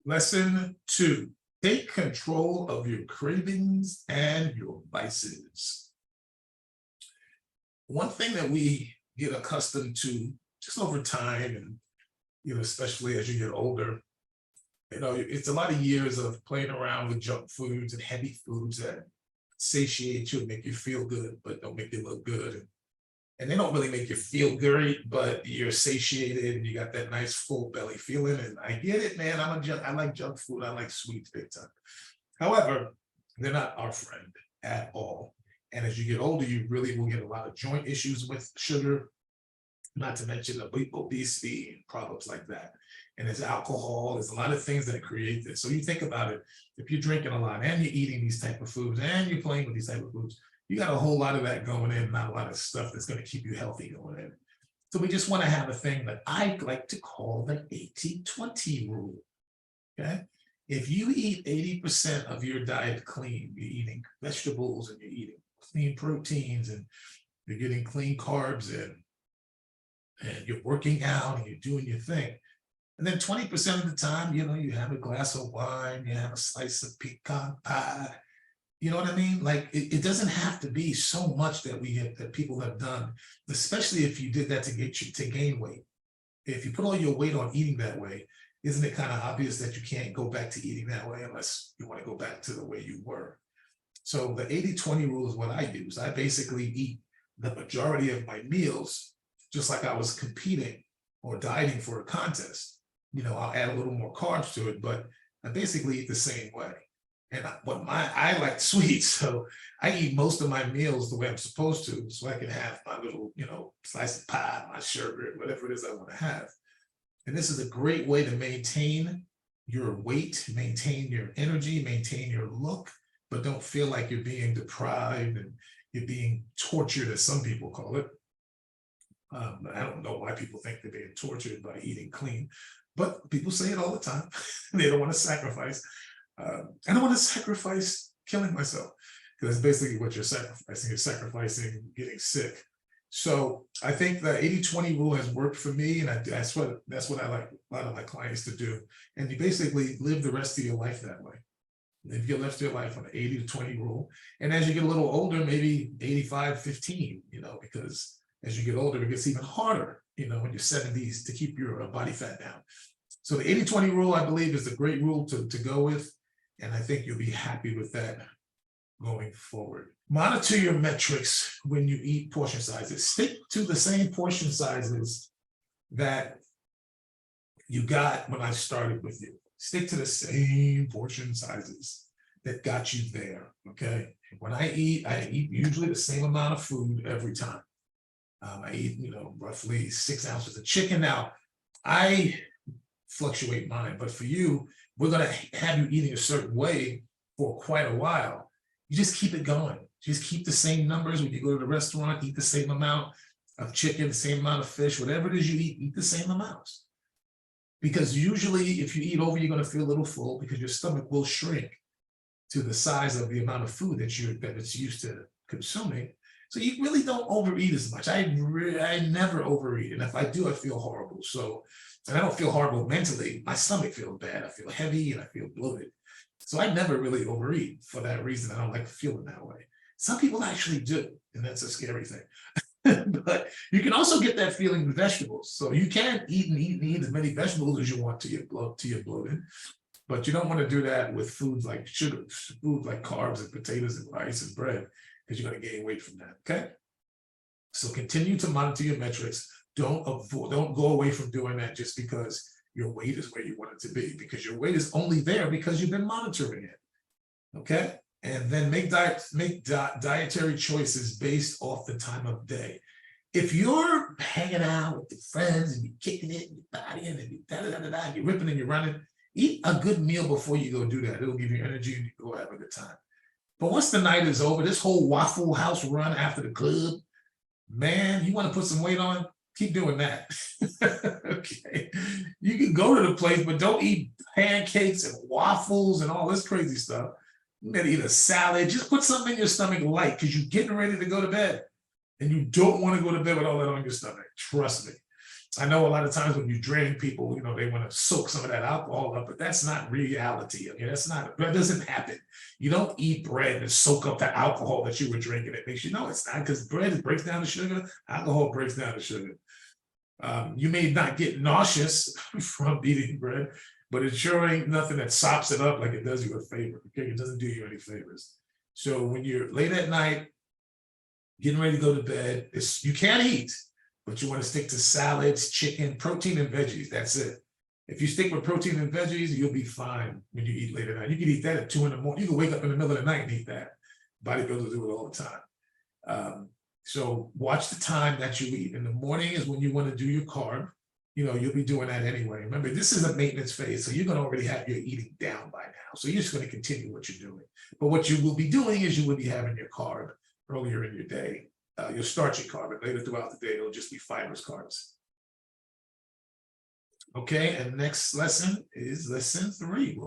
Lesson 2, take control of your cravings and your vices. One thing that we get accustomed to just over time, and especially as you get older, it's a lot of years of playing around with junk foods and heavy foods that satiate you and make you feel good, but don't make you look good. And they don't really make you feel great, but you're satiated and you got that nice full belly feeling. And I get it, man. I like junk food. I like sweets big time. However, they're not our friend at all. And as you get older, you really will get a lot of joint issues with sugar, not to mention obesity and problems like that. And there's alcohol, there's a lot of things that create this. So you think about it, if you're drinking a lot and you're eating these type of foods and you're playing with these type of foods, you got a whole lot of that going in, not a lot of stuff that's going to keep you healthy going in. So we just want to have a thing that I like to call the 80-20 rule. Okay. If you eat 80% of your diet clean, you're eating vegetables and you're eating clean proteins and you're getting clean carbs in, and you're working out and you're doing your thing. And then 20% of the time, you have a glass of wine, you have a slice of pecan pie. You know what I mean? Like it doesn't have to be so much that that people have done, especially if you did that to gain weight. If you put all your weight on eating that way, isn't it kind of obvious that you can't go back to eating that way unless you want to go back to the way you were? So the 80-20 rule is what I use. I basically eat the majority of my meals just like I was competing or dieting for a contest. I'll add a little more carbs to it, but I basically eat the same way. And I like sweets, so I eat most of my meals the way I'm supposed to, so I can have my little, slice of pie, my sherbet, whatever it is I want to have. And this is a great way to maintain your weight, maintain your energy, maintain your look, but don't feel like you're being deprived and you're being tortured, as some people call it. I don't know why people think they're being tortured by eating clean, but people say it all the time. They don't want to sacrifice. I don't want to sacrifice killing myself, because that's basically what you're sacrificing. You're sacrificing getting sick. So I think the 80-20 rule has worked for me, and that's what I like a lot of my clients to do. And you basically live the rest of your life that way. Live your rest of your life on the 80-20 rule. And as you get a little older, maybe 85-15, because as you get older, it gets even harder, in your 70s to keep your body fat down. So the 80-20 rule, I believe, is a great rule to go with. And I think you'll be happy with that going forward. Monitor your metrics when you eat portion sizes. Stick to the same portion sizes that you got when I started with you. Stick to the same portion sizes that got you there, okay? When I eat usually the same amount of food every time. I eat, roughly 6 ounces of chicken. Now, I fluctuate mine, but for you, we're going to have you eating a certain way for quite a while. You just keep it going. Just keep the same numbers. When you go to the restaurant, eat the same amount of chicken, the same amount of fish, whatever it is you eat the same amounts. Because usually if you eat over, you're going to feel a little full because your stomach will shrink to the size of the amount of food that it's used to consuming. So you really don't overeat as much. I never overeat. And if I do, I feel horrible. So, and I don't feel horrible mentally. My stomach feels bad. I feel heavy and I feel bloated. So I never really overeat for that reason. I don't like feeling that way. Some people actually do, and that's a scary thing. But you can also get that feeling with vegetables. So you can eat and eat as many vegetables as you want to your bloated. But you don't want to do that with foods like sugar, food like carbs and potatoes and rice and bread, because you're going to gain weight from that, okay? So continue to monitor your metrics. Don't go away from doing that just because your weight is where you want it to be, because your weight is only there because you've been monitoring it, okay? And then make dietary choices based off the time of day. If you're hanging out with your friends and you're kicking it and you're partying and you're ripping and you're running, eat a good meal before you go do that. It'll give you energy and you go have a good time. But once the night is over, this whole Waffle House run after the club, man, you want to put some weight on? Keep doing that. Okay. You can go to the place, but don't eat pancakes and waffles and all this crazy stuff. You better eat a salad. Just put something in your stomach light, because you're getting ready to go to bed. And you don't want to go to bed with all that on your stomach. Trust me. I know a lot of times when you drink, people, they want to soak some of that alcohol up, but that's not reality. I mean, that doesn't happen. You don't eat bread and soak up that alcohol that you were drinking. It makes it's not, because bread breaks down the sugar, alcohol breaks down the sugar. You may not get nauseous from eating bread, but it sure ain't nothing that sops it up like it does you a favor. Okay, it doesn't do you any favors. So when you're late at night, getting ready to go to bed, you can't eat, but you want to stick to salads, chicken, protein, and veggies. That's it. If you stick with protein and veggies, you'll be fine when you eat late at night. You can eat that at 2 in the morning. You can wake up in the middle of the night and eat that. Bodybuilders do it all the time. So watch the time that you eat. In the morning is when you want to do your carb. You'll be doing that anyway. Remember, this is a maintenance phase, so you're going to already have your eating down by now. So you're just going to continue what you're doing. But what you will be doing is you will be having your carb earlier in your day. You'll start your carb, and later throughout the day, it'll just be fibrous carbs. Okay, and next lesson is lesson 3.